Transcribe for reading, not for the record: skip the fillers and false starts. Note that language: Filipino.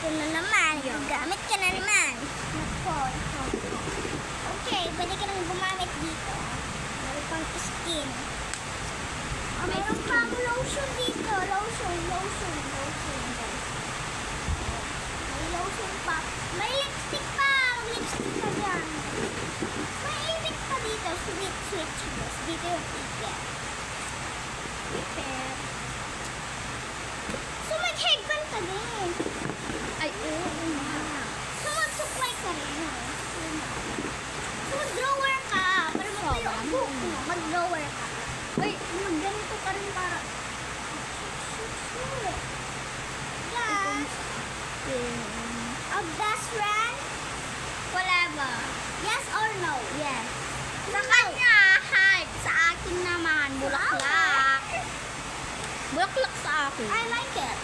Ito na naman. Gamit ka na naman. Nako. Okay, pwede ka nang gumamit dito. Meron pang skin. Oh, meron pang lotion dito. Lotion. May lotion pa. May lipstick pa. Lipstick ka dyan. May ipit pa dito. Sweet juice. Dito yung ipit. Ipit. So, mag-headband ka din. Ay, oo. So, mag-supply ka rin. So, mag-drawer ka. Para magtayo ang buhok mo. Mag-drawer ka. Ay, Mag-ganito ka rin para... Yes. Of best friend? wala ba? Yes or no? Yes. Sa Kanya, heart. Sa akin naman, bulaklak. Bulaklak sa akin. I like it.